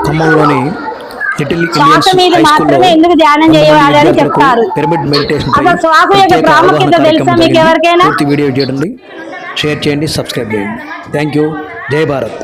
ఖమ్మంలోని little శ్వాస Indians మీద high స్కూల్లో మాత్రమే ఎందుకు ధ్యానం చేయాలి అని విద్యార్థులకు చెప్తారు. పిరమిడ్ మెడిటేషన్ పై అసలు శ్వాస యొక్క ప్రత్యేక అవగాహన ప్రాముఖ్యత తెలుసా కార్యక్రమం మీకు జరిగింది. ఎవరికైనా? పూర్తి వీడియో చూడండి, షేర్ చేయండి, సబ్స్క్రైబ్ చేయండి. Thank you. జై భారత్.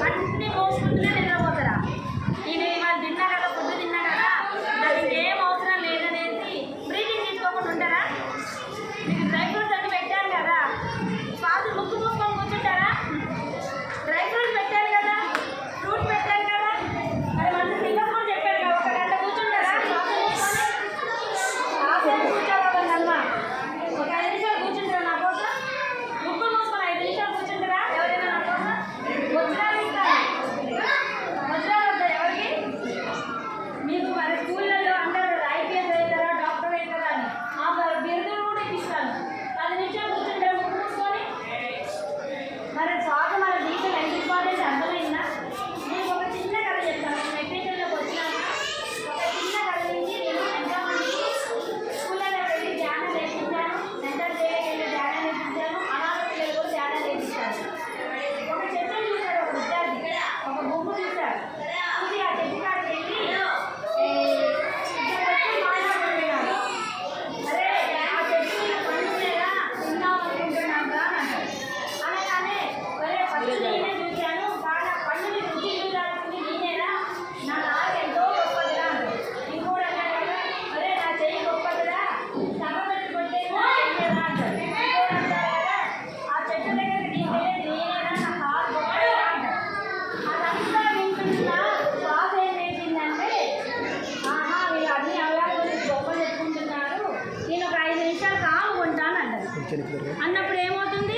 అన్నప్పుడు ఏమవుతుంది?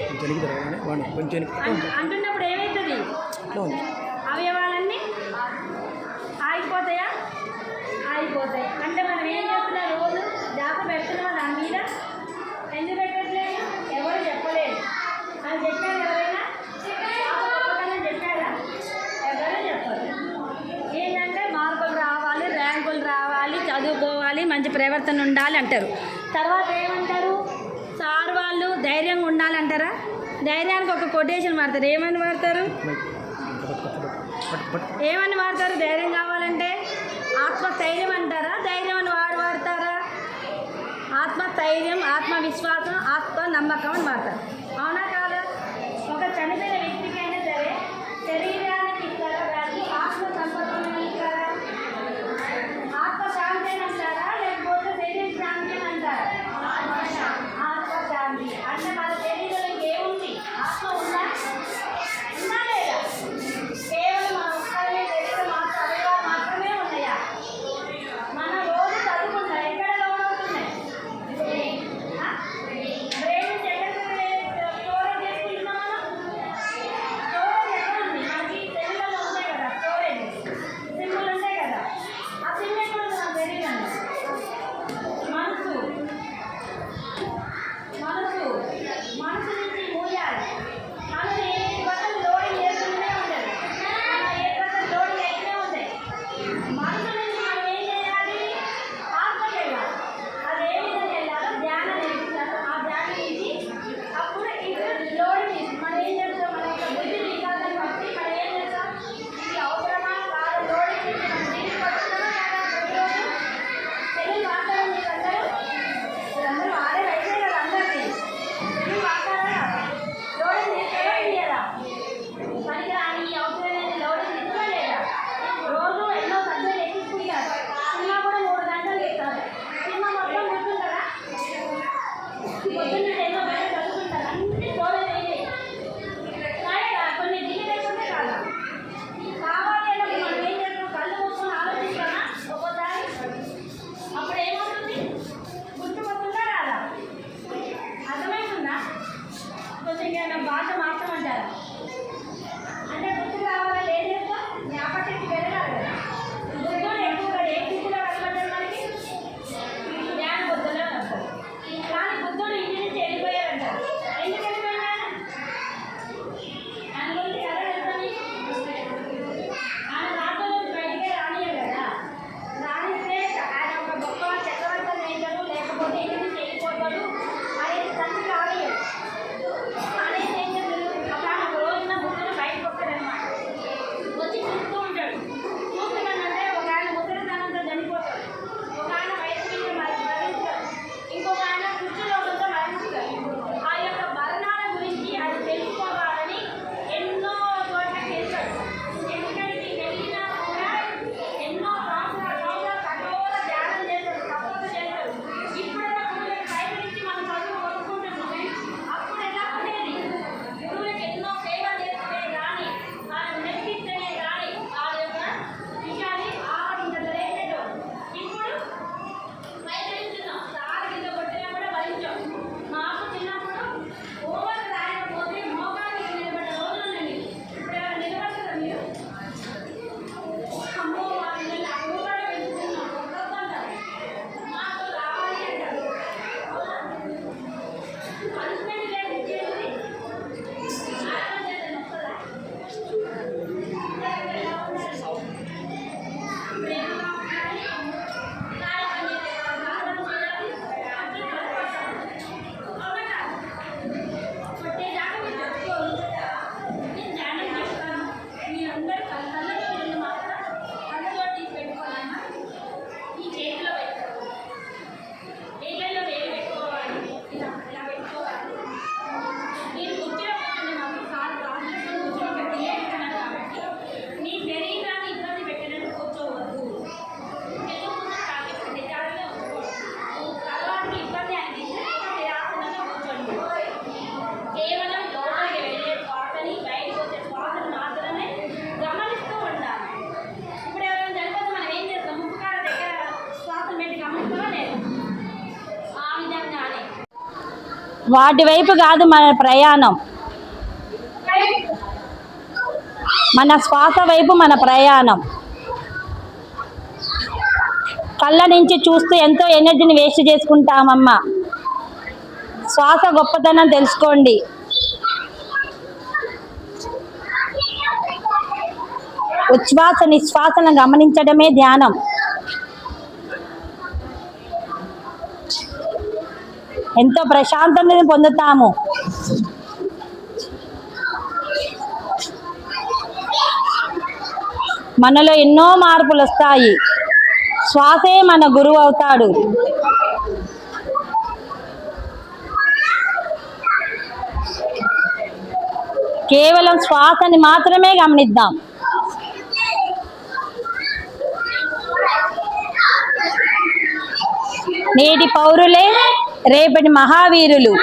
అంటున్నప్పుడు ఏమవుతుంది? అవయవాలన్నీ ఆగిపోతాయా? ఆగిపోతాయి. అంటే మనం ఏం చేస్తున్నా, రోజు జాగ్రత్త పెడుతున్నాం దాని మీద. ఎందుకు పెట్టట్లేదు? ఎవరు చెప్పలేదు. అని చెప్పారు ఎవరైనా? చెప్పారా? ఎవరు చెప్పరు. ఏంటంటే మార్కులు రావాలి, ర్యాంకులు రావాలి, చదువుకోవాలి, మంచి ప్రవర్తన ఉండాలి అంటారు. తర్వాత ఏమంటారు? సార్ వాళ్ళు ధైర్యంగా ఉండాలంటారా? ధైర్యానికి ఒక కొటేషన్ వాడతారు. ఏమని వాడతారు? ధైర్యం కావాలంటే ఆత్మస్థైర్యం అంటారా? ధైర్యం అని వాడతారా? ఆత్మస్థైర్యం, ఆత్మవిశ్వాసం, ఆత్మ నమ్మకం అని వాడతారు. అవునా కాదా? ఒక చనిపోయిన వ్యక్తికి అయినా సరే శరీరానికి ఇస్తారా వ్యాధి, ఆత్మ సంపర్కం ఇస్తారా? ఆత్మశాంతి అని అంటారా, లేకపోతే శరీర శాంతి అని అంటారా? ఆత్మశాంతి అంటే మన శరీరంలో ఏముంది? ఆత్మ ఉందా? ఉందా లేదా? కేవలం మన ఒక్కరే శరీరం మాత్రమే ఉన్నాయా? మన రోజు చదువుకుంటా ఎక్కడ లోన్ అవుతున్నాయి? బ్రెయిన్ నుంచి ఎక్కడ స్టోరేజ్ చేసుకుంటున్నాం మనం? స్టోరేజ్ ఎక్కడ ఉంది? మనకి వాటి వైపు కాదు మన ప్రయాణం, మన శ్వాస వైపు మన ప్రయాణం. కళ్ళ నుంచి చూస్తూ ఎంతో ఎనర్జీని వేస్ట్ చేసుకుంటామమ్మా. శ్వాస గొప్పతనం తెలుసుకోండి. ఉచ్ఛ్వాస నిశ్వాసను గమనించడమే ధ్యానం. ఎంతో ప్రశాంతతను పొందుతాము. మనలో ఎన్నో మార్పులు వస్తాయి. శ్వాసే మన గురువు అవుతాడు. కేవలం శ్వాసని మాత్రమే గమనిద్దాం. నేటి పౌరులే రేపటి మహావీరులు.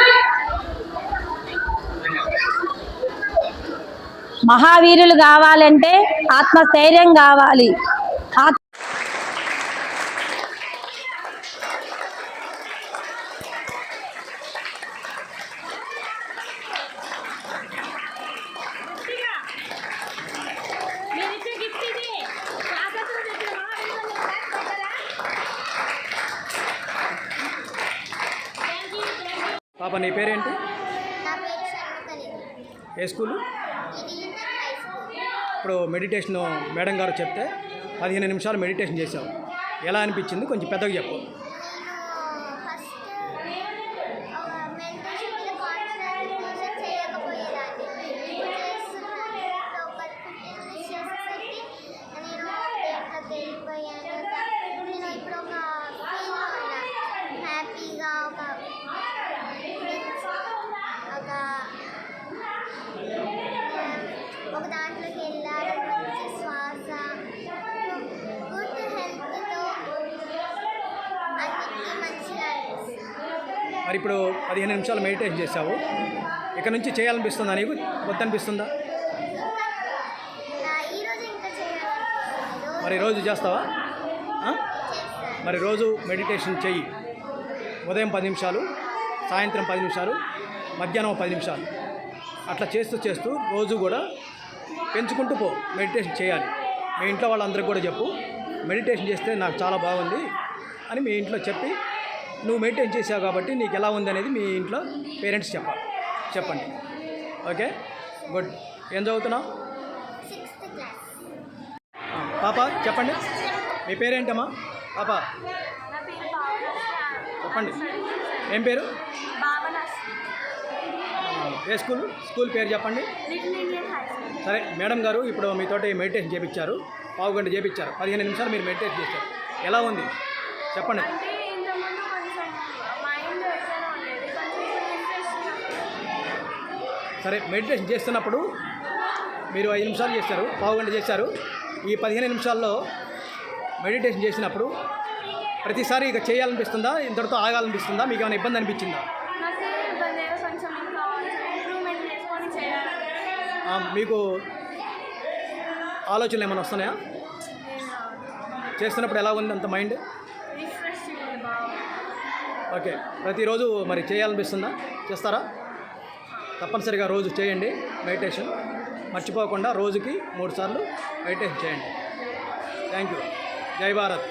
మహావీరులు కావాలంటే ఆత్మస్థైర్యం కావాలి. పాప నీ పేరేంటి? నా పేరు షణ్ముఖలింగి. ఏ స్కూలు? ఇది యూనియన్ హై స్కూల్. ఇప్పుడు మెడిటేషన్ మేడం గారు చెప్తే 15 నిమిషాలు మెడిటేషన్ చేసావు. ఎలా అనిపించింది? కొంచెం పెద్దగా చెప్పు. నేను ఫస్ట్ మెడిటేషన్ మీద కాన్సన్ట్రేషన్ చేయకపోయేదాన్ని. ఇప్పుడు చేస్తున్నాను. ఒక 15 minutes చేసేసరికి నేను దేంట్లోకి వెళ్ళిపోయాను. నేను ఇప్పుడు ఒక ఫీల్గా ఉన్నాను, హ్యాపీగా ఒక దాంట్లోకి వెళ్ళాలి. మంచి శ్వాస, గుడ్ హెల్త్తో అన్నిటికీ మంచిగా అనిపిస్తుంది. మరి ఇప్పుడు 15 నిమిషాలు మెడిటేషన్ చేసావు. ఇక్కడ నుంచి చేయాలనిపిస్తుందా నీకు? వద్దనిపిస్తుందా? ఈరోజు ఇంకా చేయాలి. మరి రోజు చేస్తావా? చేస్తాను. మరి రోజు మెడిటేషన్ చెయ్యి. ఉదయం 10 నిమిషాలు, సాయంత్రం 10 నిమిషాలు, మధ్యాహ్నం 10 నిమిషాలు. అట్లా చేస్తూ చేస్తూ రోజు కూడా పెంచుకుంటూ పో. మెడిటేషన్ చేయాలి. మీ ఇంట్లో వాళ్ళందరికీ కూడా చెప్పు, మెడిటేషన్ చేస్తే నాకు చాలా బాగుంది అని మీ ఇంట్లో చెప్పి, నువ్వు మెడిటేషన్ చేసావు కాబట్టి నీకు ఎలా ఉంది అనేది మీ ఇంట్లో పేరెంట్స్ చెప్పండి. Okay, good. ఏం చదువుతున్నావు? 6th class. పాప చెప్పండి, మీ పేరేంటమ్మా? పాప నా పేరు భావన. చెప్పండి, ఏం పేరు? భావన. ఏ స్కూల్? స్కూల్ పేరు చెప్పండి. Little Indian high school. సరే, మేడం గారు ఇప్పుడు మీతోటి మెడిటేషన్ చేయించారు, పావుగంట చేయించారు, 15 నిమిషాలు మీరు మెడిటేషన్ చేశారు. ఎలా ఉంది చెప్పండి. అంటే ఇంతకుముందు కొంచెం మైండ్ ఎట్లా ఉండేది, కొంచెం రిఫ్రెష్. సరే, మెడిటేషన్ చేస్తున్నప్పుడు మీరు 5 నిమిషాలు చేశారు, పావుగంట చేశారు. ఈ 15 నిమిషాల్లో మెడిటేషన్ చేసినప్పుడు ప్రతిసారి ఇక చేయాలనిపిస్తుందా? ఇంతటితో ఆగాలనిపిస్తుందా? మీకు ఏమైనా ఇబ్బంది అనిపించిందా? నాకు ఇబ్బంది, కొంచెం ఇంకా ఇంప్రూవ్మెంట్ చేసుకొని చేయాలి. మీకు ఆలోచనలు ఏమైనా వస్తున్నాయా? చేస్తున్నప్పుడు ఎలా ఉంది అంత మైండ్? రిఫ్రెష్ బాగా. ఓకే, ప్రతిరోజు మరి చేయాలనిపిస్తుందా? చేస్తారా? తప్పనిసరిగా రోజు చేయండి మెడిటేషన్. మర్చిపోకుండా రోజుకి 3 సార్లు మెడిటేషన్ చేయండి. Thank you. జై భారత్.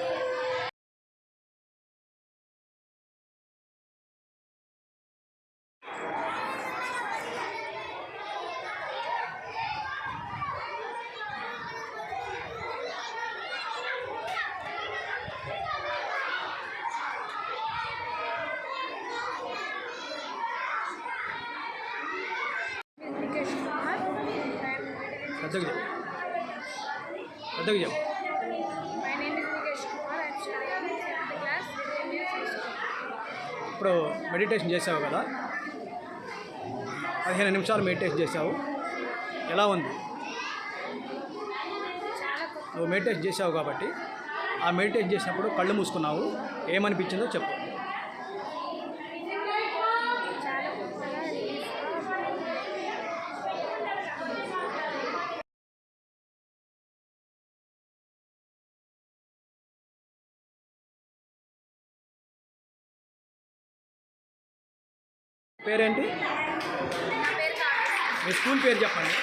పెద్దగా చెప్పు. My name is Nikesh Kumar. I'm studying in 7th class, Little Indian High School. ఇప్పుడు మెడిటేషన్ చేసావు కదా, 15 నిమిషాలు మెడిటేషన్ చేసావు. ఎలా ఉంది? నువ్వు మెడిటేషన్ చేసావు కాబట్టి ఆ మెడిటేషన్ చేసినప్పుడు కళ్ళు మూసుకున్నావు, ఏమనిపించిందో చెప్పు. చాలా కొత్తగా రిలీఫ్గా. పేరేంటి? నా పేరు కావ్య. మీ స్కూల్ పేరు చెప్పండి.